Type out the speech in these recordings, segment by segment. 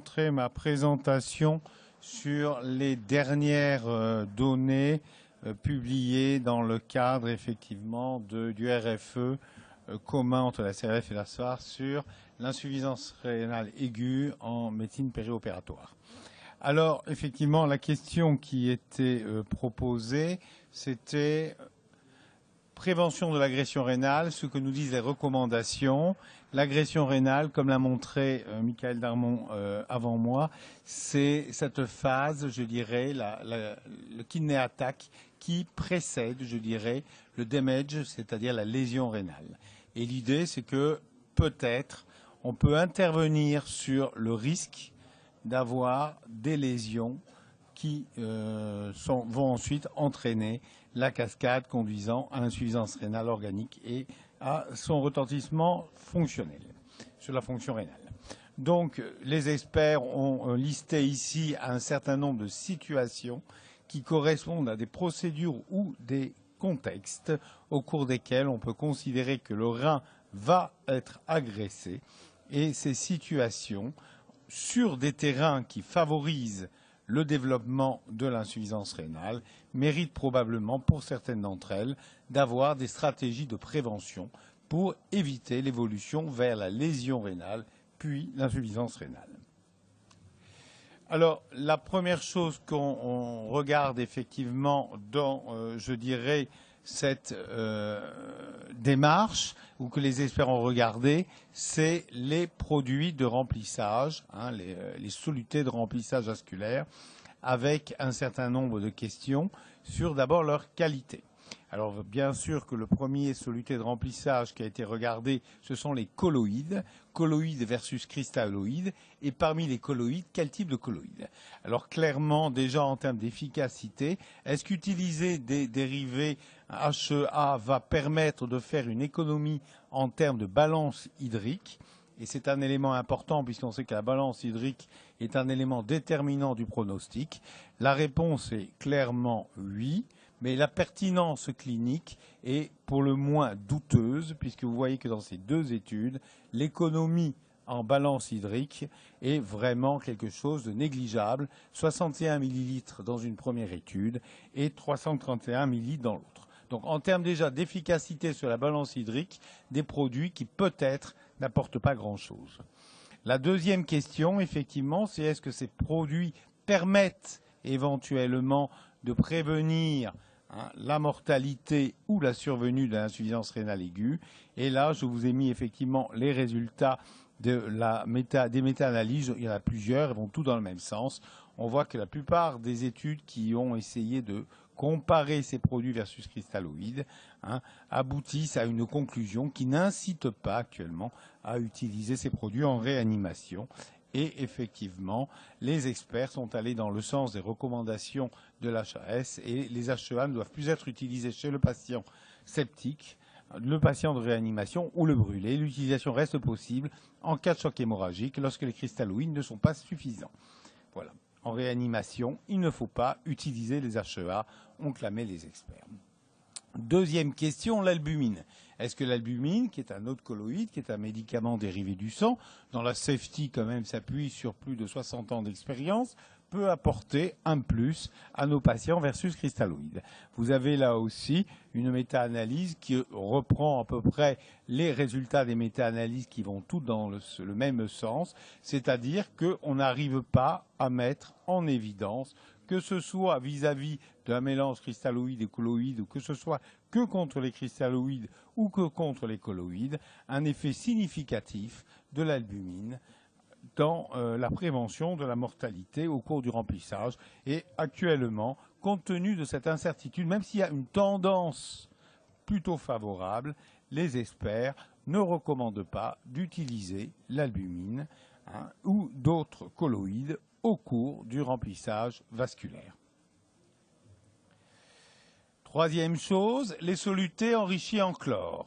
Montrer ma présentation sur les dernières données publiées dans le cadre effectivement du RFE commun entre la CRF et la SFAR sur l'insuffisance rénale aiguë en médecine périopératoire. Alors effectivement la question qui était proposée c'était prévention de l'agression rénale, ce que nous disent les recommandations. L'agression rénale, comme l'a montré Michael Darmon avant moi, c'est cette phase, je dirais, le kidney attack qui précède, je dirais, le damage, c'est-à-dire la lésion rénale. Et l'idée, c'est que peut-être on peut intervenir sur le risque d'avoir des lésions qui vont ensuite entraîner la cascade conduisant à l'insuffisance rénale organique et à son retentissement fonctionnel sur la fonction rénale. Donc les experts ont listé ici un certain nombre de situations qui correspondent à des procédures ou des contextes au cours desquels on peut considérer que le rein va être agressé et ces situations sur des terrains qui favorisent le développement de l'insuffisance rénale mérite probablement, pour certaines d'entre elles, d'avoir des stratégies de prévention pour éviter l'évolution vers la lésion rénale, puis l'insuffisance rénale. Alors, la première chose qu'on regarde effectivement dans, je dirais, cette démarche, ou que les experts ont regardé, c'est les produits de remplissage, les solutés de remplissage vasculaire, avec un certain nombre de questions sur d'abord leur qualité. Alors bien sûr que le premier soluté de remplissage qui a été regardé, ce sont les colloïdes, colloïdes versus cristalloïdes, et parmi les colloïdes, quel type de colloïdes? Alors clairement, déjà en termes d'efficacité, est-ce qu'utiliser des dérivés HEA va permettre de faire une économie en termes de balance hydrique? Et c'est un élément important puisqu'on sait que la balance hydrique est un élément déterminant du pronostic. La réponse est clairement oui, mais la pertinence clinique est pour le moins douteuse puisque vous voyez que dans ces deux études, l'économie en balance hydrique est vraiment quelque chose de négligeable. 61 millilitres dans une première étude et 331 millilitres dans l'autre. Donc en termes déjà d'efficacité sur la balance hydrique, des produits qui peut-être n'apportent pas grand-chose. La deuxième question, effectivement, c'est est-ce que ces produits permettent éventuellement de prévenir la mortalité ou la survenue de l'insuffisance rénale aiguë. Et là, je vous ai mis effectivement les résultats des méta-analyses. Il y en a plusieurs, elles vont tous dans le même sens. On voit que la plupart des études qui ont essayé de comparer ces produits versus cristalloïdes aboutissent à une conclusion qui n'incite pas actuellement à utiliser ces produits en réanimation. Et effectivement, les experts sont allés dans le sens des recommandations de l'HAS et les HEA ne doivent plus être utilisés chez le patient septique, le patient de réanimation ou le brûlé. L'utilisation reste possible en cas de choc hémorragique lorsque les cristalloïdes ne sont pas suffisants. Voilà. En réanimation, il ne faut pas utiliser les HEA, ont clamé les experts. Deuxième question, l'albumine. Est-ce que l'albumine, qui est un autre colloïde, qui est un médicament dérivé du sang, dont la safety quand même s'appuie sur plus de 60 ans d'expérience, peut apporter un plus à nos patients versus cristalloïdes? Vous avez là aussi une méta-analyse qui reprend à peu près les résultats des méta-analyses qui vont toutes dans le même sens, c'est-à-dire qu'on n'arrive pas à mettre en évidence que ce soit vis-à-vis d'un mélange cristalloïde et colloïde, ou que ce soit que contre les cristalloïdes ou que contre les colloïdes, un effet significatif de l'albumine dans la prévention de la mortalité au cours du remplissage. Et actuellement, compte tenu de cette incertitude, même s'il y a une tendance plutôt favorable, les experts ne recommandent pas d'utiliser l'albumine ou d'autres colloïdes au cours du remplissage vasculaire. Troisième chose, les solutés enrichis en chlore.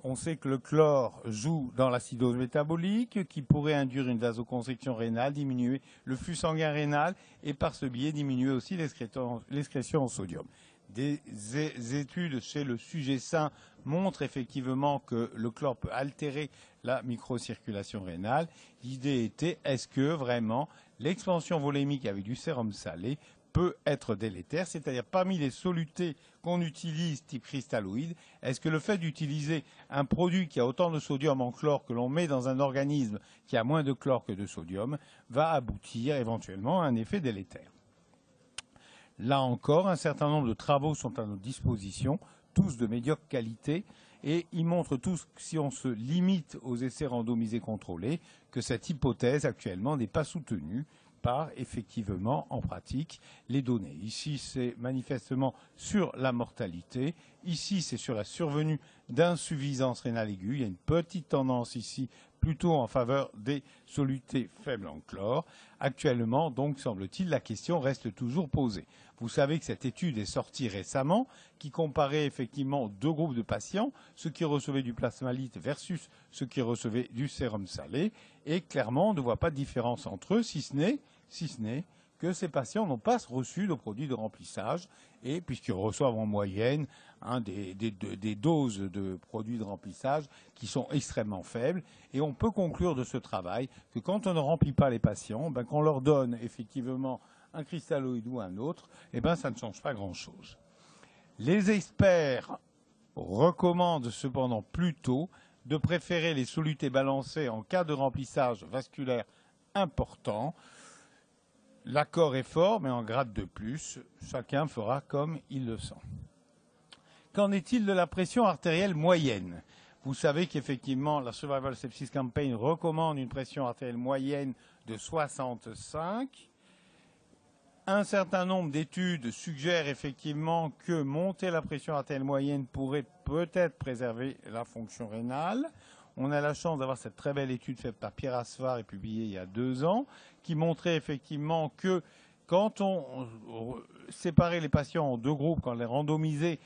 On sait que le chlore joue dans l'acidose métabolique qui pourrait induire une vasoconstriction rénale, diminuer le flux sanguin rénal et par ce biais diminuer aussi l'excrétion en sodium. Des études chez le sujet sain montrent effectivement que le chlore peut altérer la microcirculation rénale. L'idée était, est-ce que vraiment l'expansion volémique avec du sérum salé peut être délétère, c'est-à-dire parmi les solutés qu'on utilise type cristalloïde, est-ce que le fait d'utiliser un produit qui a autant de sodium en chlore que l'on met dans un organisme qui a moins de chlore que de sodium va aboutir éventuellement à un effet délétère? Là encore, un certain nombre de travaux sont à notre disposition, tous de médiocre qualité, et ils montrent tous, si on se limite aux essais randomisés contrôlés, que cette hypothèse actuellement n'est pas soutenue par, effectivement, en pratique, les données. Ici, c'est manifestement sur la mortalité. Ici, c'est sur la survenue d'insuffisance rénale aiguë. Il y a une petite tendance ici plutôt en faveur des solutés faibles en chlore. Actuellement, donc, semble-t-il, la question reste toujours posée. Vous savez que cette étude est sortie récemment, qui comparait effectivement deux groupes de patients, ceux qui recevaient du plasmalyte versus ceux qui recevaient du sérum salé, et clairement, on ne voit pas de différence entre eux, si ce n'est que ces patients n'ont pas reçu de produits de remplissage, et puisqu'ils reçoivent en moyenne des doses de produits de remplissage qui sont extrêmement faibles, et on peut conclure de ce travail que quand on ne remplit pas les patients, qu'on leur donne effectivement un cristalloïde ou un autre, ça ne change pas grand-chose. Les experts recommandent cependant plutôt de préférer les solutés balancées en cas de remplissage vasculaire important. L'accord est fort, mais en grade de plus. Chacun fera comme il le sent. Qu'en est-il de la pression artérielle moyenne? Vous savez qu'effectivement, la Survival Sepsis Campaign recommande une pression artérielle moyenne de 65. Un certain nombre d'études suggèrent effectivement que monter la pression artérielle moyenne pourrait peut-être préserver la fonction rénale. On a la chance d'avoir cette très belle étude faite par Pierre Asfar et publiée il y a 2 ans, qui montrait effectivement que quand on séparait les patients en 2 groupes, quand on les randomisait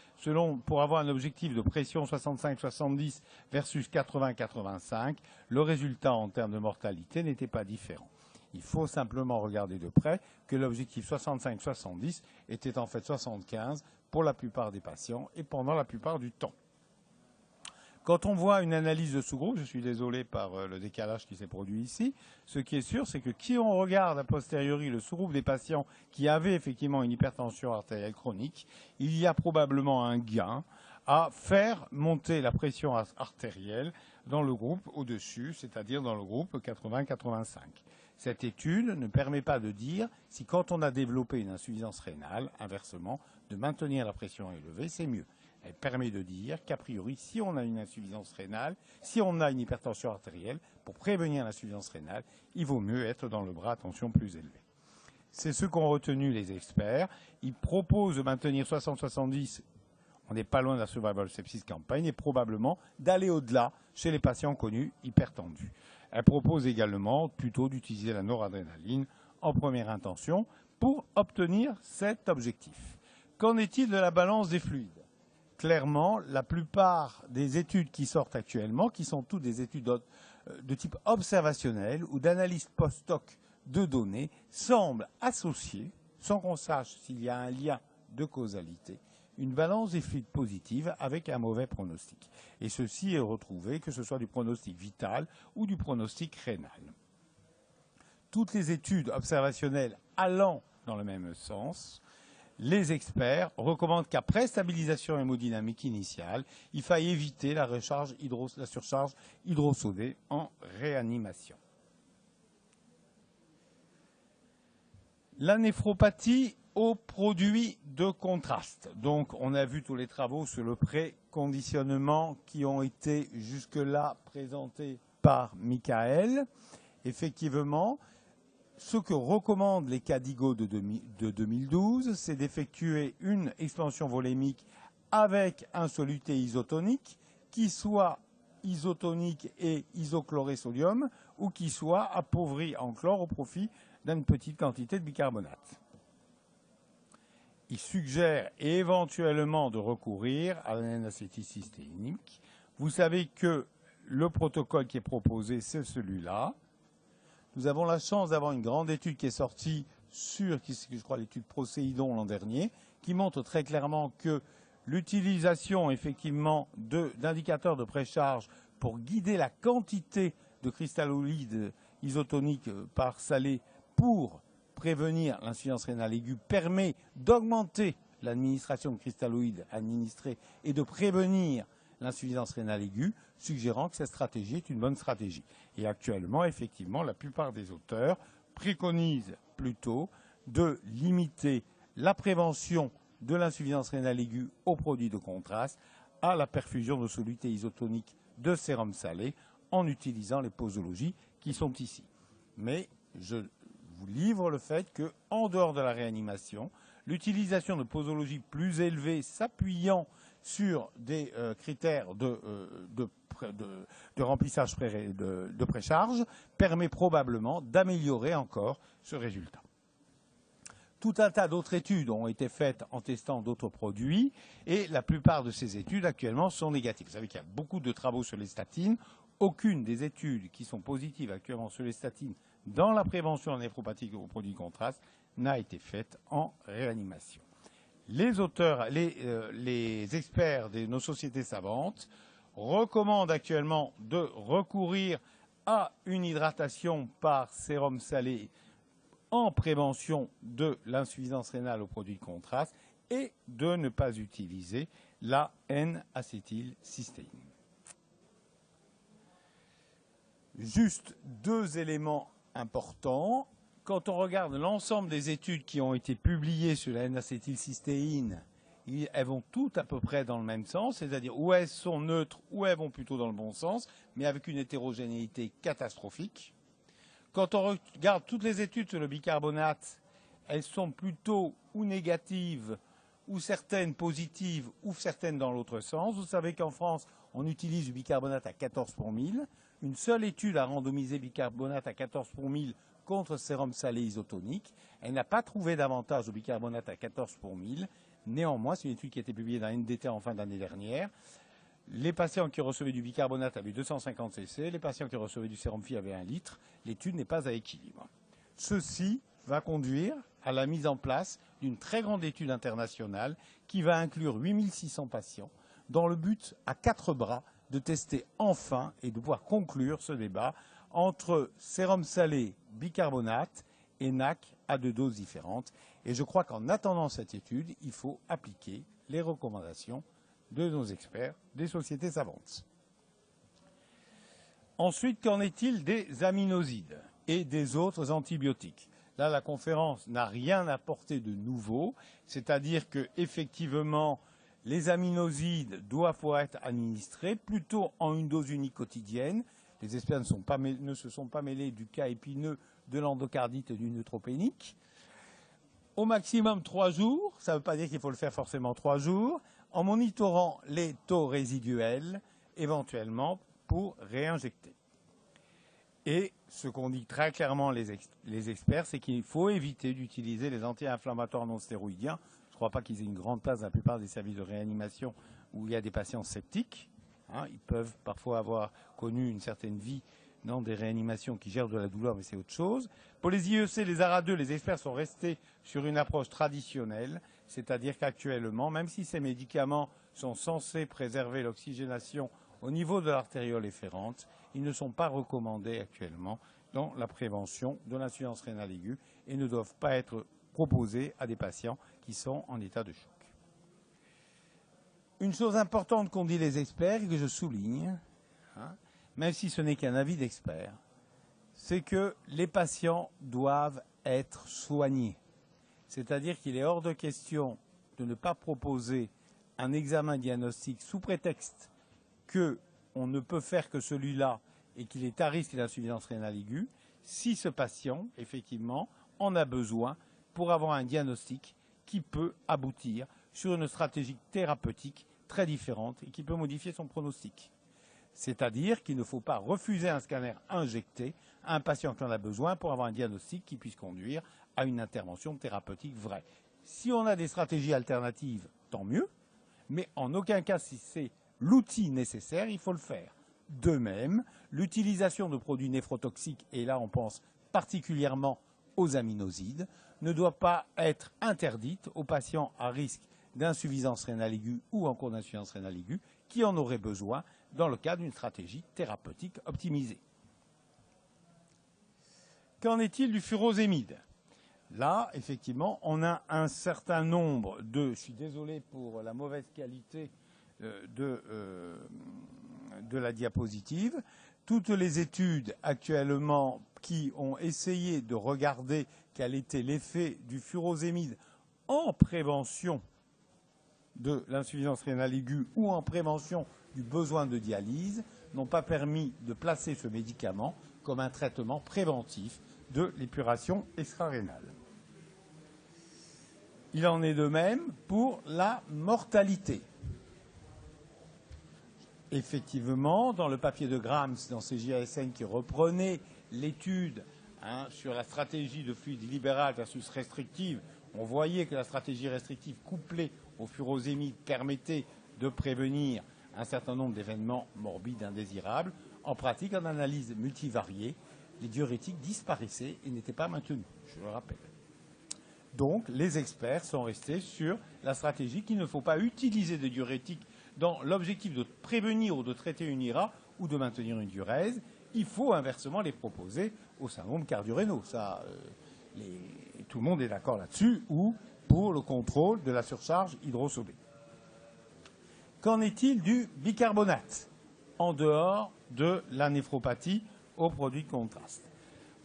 pour avoir un objectif de pression 65-70 versus 80-85, le résultat en termes de mortalité n'était pas différent. Il faut simplement regarder de près que l'objectif 65-70 était en fait 75 pour la plupart des patients et pendant la plupart du temps. Quand on voit une analyse de sous-groupe, je suis désolé par le décalage qui s'est produit ici, ce qui est sûr, c'est que si on regarde a posteriori le sous-groupe des patients qui avaient effectivement une hypertension artérielle chronique, il y a probablement un gain à faire monter la pression artérielle dans le groupe au-dessus, c'est-à-dire dans le groupe 80-85. Cette étude ne permet pas de dire si quand on a développé une insuffisance rénale, inversement, de maintenir la pression élevée, c'est mieux. Elle permet de dire qu'a priori, si on a une insuffisance rénale, si on a une hypertension artérielle, pour prévenir l'insuffisance rénale, il vaut mieux être dans le bras à tension plus élevée. C'est ce qu'ont retenu les experts. Ils proposent de maintenir 60-70, on n'est pas loin de la Survival Sepsis Campaign, et probablement d'aller au-delà chez les patients connus hypertendus. Elle propose également plutôt d'utiliser la noradrénaline en première intention pour obtenir cet objectif. Qu'en est-il de la balance des fluides? Clairement, la plupart des études qui sortent actuellement, qui sont toutes des études de type observationnel ou d'analyse post-hoc de données, semblent associer, sans qu'on sache s'il y a un lien de causalité, une balance des fluides positive avec un mauvais pronostic. Et ceci est retrouvé, que ce soit du pronostic vital ou du pronostic rénal. Toutes les études observationnelles allant dans le même sens, les experts recommandent qu'après stabilisation hémodynamique initiale, il faille éviter la surcharge hydrosodée en réanimation. La néphropathie aux produits de contraste. Donc, on a vu tous les travaux sur le préconditionnement qui ont été jusque-là présentés par Michael. Effectivement, ce que recommandent les CADIGO de 2012, c'est d'effectuer une expansion volémique avec un soluté isotonique qui soit isotonique et isochloré sodium ou qui soit appauvri en chlore au profit d'une petite quantité de bicarbonate. Il suggère éventuellement de recourir à l'N-acétylcystéinique. Vous savez que le protocole qui est proposé, c'est celui-là. Nous avons la chance d'avoir une grande étude qui est sortie sur, je crois, l'étude Procéidon l'an dernier, qui montre très clairement que l'utilisation effectivement d'indicateurs de précharge pour guider la quantité de cristalloïdes isotoniques par salé pour prévenir l'insuffisance rénale aiguë permet d'augmenter l'administration de cristalloïdes administrés et de prévenir l'insuffisance rénale aiguë, suggérant que cette stratégie est une bonne stratégie. Et actuellement, effectivement, la plupart des auteurs préconisent plutôt de limiter la prévention de l'insuffisance rénale aiguë aux produits de contraste à la perfusion de solutés isotoniques de sérum salé en utilisant les posologies qui sont ici. Mais je vous livre le fait qu'en dehors de la réanimation, l'utilisation de posologies plus élevées s'appuyant sur des critères de remplissage de précharge permet probablement d'améliorer encore ce résultat. Tout un tas d'autres études ont été faites en testant d'autres produits et la plupart de ces études actuellement sont négatives. Vous savez qu'il y a beaucoup de travaux sur les statines. Aucune des études qui sont positives actuellement sur les statines dans la prévention néphropathique aux produits de contraste n'a été faite en réanimation. Les auteurs, les experts de nos sociétés savantes recommandent actuellement de recourir à une hydratation par sérum salé en prévention de l'insuffisance rénale aux produits de contraste et de ne pas utiliser la N-acétylcystéine. Juste deux éléments importants. Quand on regarde l'ensemble des études qui ont été publiées sur la N-acétylcystéine, elles vont toutes à peu près dans le même sens, c'est-à-dire où elles sont neutres, ou elles vont plutôt dans le bon sens, mais avec une hétérogénéité catastrophique. Quand on regarde toutes les études sur le bicarbonate, elles sont plutôt ou négatives, ou certaines positives, ou certaines dans l'autre sens. Vous savez qu'en France, on utilise du bicarbonate à 14 pour 1000. Une seule étude a randomisé bicarbonate à 14 pour 1000 contre sérum salé isotonique. Elle n'a pas trouvé d'avantage au bicarbonate à 14 pour 1000. Néanmoins, c'est une étude qui a été publiée dans NDT en fin d'année dernière. Les patients qui recevaient du bicarbonate avaient 250 cc, les patients qui recevaient du sérum Phi avaient 1 litre. L'étude n'est pas à équilibre. Ceci va conduire à la mise en place d'une très grande étude internationale qui va inclure 8600 patients dans le but à 4 bras de tester enfin et de pouvoir conclure ce débat entre sérum salé, bicarbonate et NAC à 2 doses différentes. Et je crois qu'en attendant cette étude, il faut appliquer les recommandations de nos experts des sociétés savantes. Ensuite, qu'en est-il des aminosides et des autres antibiotiques? Là, la conférence n'a rien apporté de nouveau, c'est-à-dire qu'effectivement, les aminosides doivent pouvoir être administrés plutôt en une dose unique quotidienne. Les experts ne se sont pas mêlés du cas épineux de l'endocardite et du neutropénique. Au maximum 3 jours, ça ne veut pas dire qu'il faut le faire forcément 3 jours, en monitorant les taux résiduels, éventuellement pour réinjecter. Et ce qu'ont dit très clairement les experts, c'est qu'il faut éviter d'utiliser les anti-inflammatoires non stéroïdiens. Je ne crois pas qu'ils aient une grande place dans la plupart des services de réanimation où il y a des patients sceptiques. Ils peuvent parfois avoir connu une certaine vie dans des réanimations qui gèrent de la douleur, mais c'est autre chose. Pour les IEC, les ARA2, les experts sont restés sur une approche traditionnelle, c'est-à-dire qu'actuellement, même si ces médicaments sont censés préserver l'oxygénation au niveau de l'artériole efférente, ils ne sont pas recommandés actuellement dans la prévention de l'insuffisance rénale aiguë et ne doivent pas être proposés à des patients qui sont en état de choc. Une chose importante qu'ont dit les experts et que je souligne, même si ce n'est qu'un avis d'expert, c'est que les patients doivent être soignés. C'est-à-dire qu'il est hors de question de ne pas proposer un examen diagnostique sous prétexte qu'on ne peut faire que celui-là et qu'il est à risque d'insuffisance rénale aiguë, si ce patient, effectivement, en a besoin pour avoir un diagnostic qui peut aboutir sur une stratégie thérapeutique très différente et qui peut modifier son pronostic. C'est-à-dire qu'il ne faut pas refuser un scanner injecté à un patient qui en a besoin pour avoir un diagnostic qui puisse conduire à une intervention thérapeutique vraie. Si on a des stratégies alternatives, tant mieux, mais en aucun cas, si c'est l'outil nécessaire, il faut le faire. De même, l'utilisation de produits néphrotoxiques, et là on pense particulièrement aux aminosides, ne doit pas être interdite aux patients à risque d'insuffisance rénale aiguë ou en cours d'insuffisance rénale aiguë qui en auraient besoin dans le cadre d'une stratégie thérapeutique optimisée. Qu'en est-il du furosémide? Là, effectivement, on a un certain nombre de... Je suis désolé pour la mauvaise qualité de la diapositive. Toutes les études actuellement qui ont essayé de regarder quel était l'effet du furosémide en prévention de l'insuffisance rénale aiguë ou en prévention du besoin de dialyse n'ont pas permis de placer ce médicament comme un traitement préventif de l'épuration extrarénale. Il en est de même pour la mortalité. Effectivement, dans le papier de Grams, dans CJASN qui reprenait l'étude sur la stratégie de fluide libéral versus restrictive, on voyait que la stratégie restrictive couplée au furosémide permettait de prévenir un certain nombre d'événements morbides indésirables. En pratique, en analyse multivariée, les diurétiques disparaissaient et n'étaient pas maintenus, je le rappelle. Donc, les experts sont restés sur la stratégie qu'il ne faut pas utiliser de diurétiques dans l'objectif de prévenir ou de traiter une IRA ou de maintenir une diurèse. Il faut inversement les proposer au syndrome cardio-rénaux. Ça, tout le monde est d'accord là-dessus, ou pour le contrôle de la surcharge hydrosobée. Qu'en est-il du bicarbonate en dehors de la néphropathie aux produits de contraste?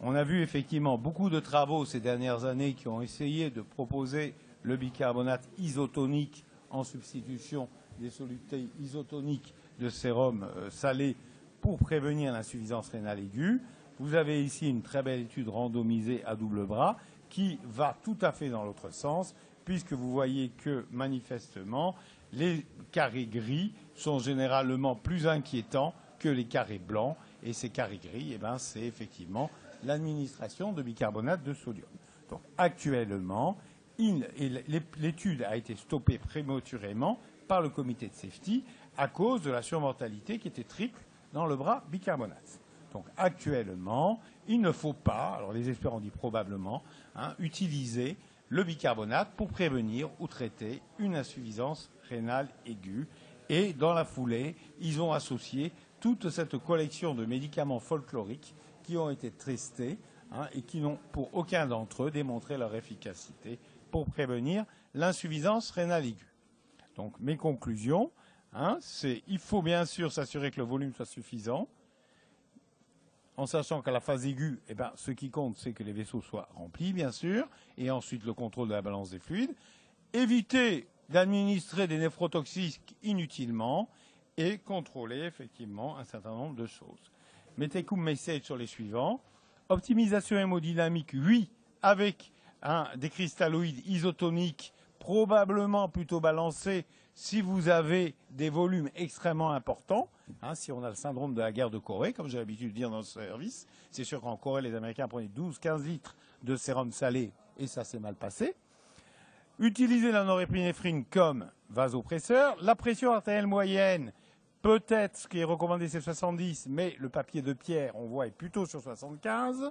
On a vu effectivement beaucoup de travaux ces dernières années qui ont essayé de proposer le bicarbonate isotonique en substitution des solutés isotoniques de sérum salé pour prévenir l'insuffisance rénale aiguë. Vous avez ici une très belle étude randomisée à double bras qui va tout à fait dans l'autre sens, puisque vous voyez que manifestement les carrés gris sont généralement plus inquiétants que les carrés blancs, et ces carrés gris, c'est effectivement l'administration de bicarbonate de sodium. Donc actuellement, l'étude a été stoppée prématurément par le comité de safety à cause de la surmortalité qui était triple dans le bras bicarbonate. Donc actuellement, il ne faut pas, alors les experts ont dit probablement, utiliser le bicarbonate pour prévenir ou traiter une insuffisance rénale aiguë. Et dans la foulée, ils ont associé toute cette collection de médicaments folkloriques qui ont été testés et qui n'ont pour aucun d'entre eux démontré leur efficacité pour prévenir l'insuffisance rénale aiguë. Donc mes conclusions, c'est il faut bien sûr s'assurer que le volume soit suffisant, en sachant qu'à la phase aiguë, ce qui compte, c'est que les vaisseaux soient remplis, bien sûr, et ensuite le contrôle de la balance des fluides. Éviter d'administrer des néphrotoxiques inutilement et contrôler effectivement un certain nombre de choses. Mes take-home message sur les suivants. Optimisation hémodynamique, oui, avec des cristalloïdes isotoniques probablement plutôt balancés si vous avez des volumes extrêmement importants. Si on a le syndrome de la guerre de Corée, comme j'ai l'habitude de dire dans ce service, c'est sûr qu'en Corée, les Américains prenaient 12-15 litres de sérum salé et ça s'est mal passé. Utiliser la norépinéphrine comme vasopresseur. La pression artérielle moyenne, peut-être ce qui est recommandé c'est 70, mais le papier de Pierre, on voit, est plutôt sur 75.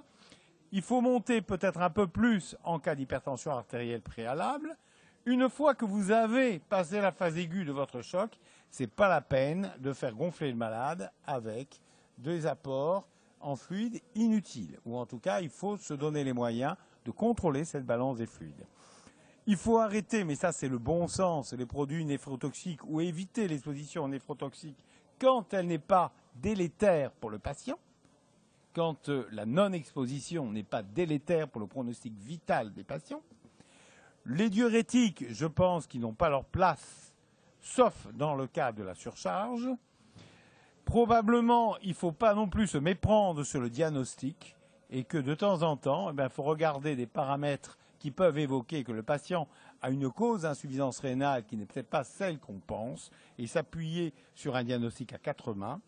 Il faut monter peut-être un peu plus en cas d'hypertension artérielle préalable. Une fois que vous avez passé la phase aiguë de votre choc, ce n'est pas la peine de faire gonfler le malade avec des apports en fluides inutiles. Ou en tout cas, il faut se donner les moyens de contrôler cette balance des fluides. Il faut arrêter, mais ça c'est le bon sens, les produits néphrotoxiques ou éviter l'exposition aux néphrotoxiques quand elle n'est pas délétère pour le patient, quand la non-exposition n'est pas délétère pour le pronostic vital des patients. Les diurétiques, je pense qu'ils n'ont pas leur place, sauf dans le cas de la surcharge. Probablement, il ne faut pas non plus se méprendre sur le diagnostic et que de temps en temps, il faut regarder des paramètres qui peuvent évoquer que le patient a une cause d'insuffisance rénale qui n'est peut-être pas celle qu'on pense et s'appuyer sur un diagnostic à 4 mains.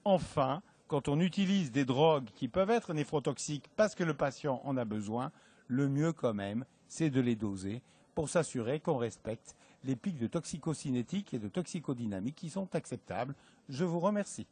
Enfin, quand on utilise des drogues qui peuvent être néphrotoxiques parce que le patient en a besoin, le mieux quand même, c'est de les doser pour s'assurer qu'on respecte les pics de toxicocinétique et de toxicodynamique qui sont acceptables. Je vous remercie.